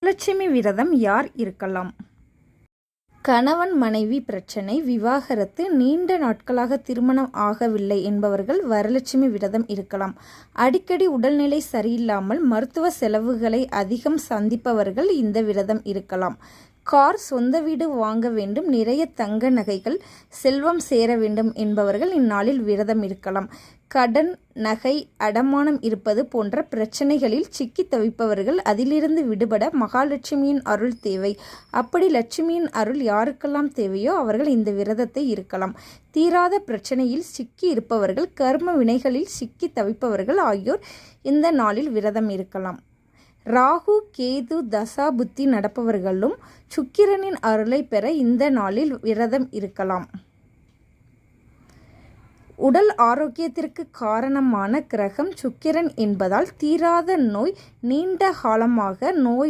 லட்சுமி விரதம் யார் இருக்கலாம்? கணவன் மனைவி பிரச்சனை, விவாகரத்து, நீண்ட நாட்களாக திருமணம் ஆகவில்லை என்பவர்கள் வரலட்சுமி விரதம் இருக்கலாம். அடிக்கடி உடல்நிலை சரியில்லாமல் மருத்துவ செலவுகளை அதிகம் சந்திப்பவர்கள் இந்த விரதம் இருக்கலாம். கார், சொந்த வீடு வாங்க வேண்டும், நிறைய தங்க நகைகள், செல்வம் சேர வேண்டும் என்பவர்கள் இந்நாளில் விரதம் இருக்கலாம். கடன், நகை, அடமானம் இருப்பது போன்ற பிரச்சனைகளில் சிக்கி தவிப்பவர்கள் அதிலிருந்து விடுபட மகாலட்சுமியின் அருள் தேவை. அப்படி லட்சுமியின் அருள் யாருக்கெல்லாம் தேவையோ அவர்கள் இந்த விரதத்தை இருக்கலாம். தீராத பிரச்சனையில் சிக்கி இருப்பவர்கள், கர்ம வினைகளில் சிக்கி தவிப்பவர்கள் ஆகியோர் இந்த நாளில் விரதம் இருக்கலாம். ராகு, கேது தசா புத்தி நடப்பவர்களும் சுக்கிரனின் அருளை பெற இந்த நாளில் விரதம் இருக்கலாம். உடல் ஆரோக்கியத்திற்கு காரணமான கிரகம் சுக்கிரன் என்பதால் தீராத நோய், நீண்ட காலமாக நோயால்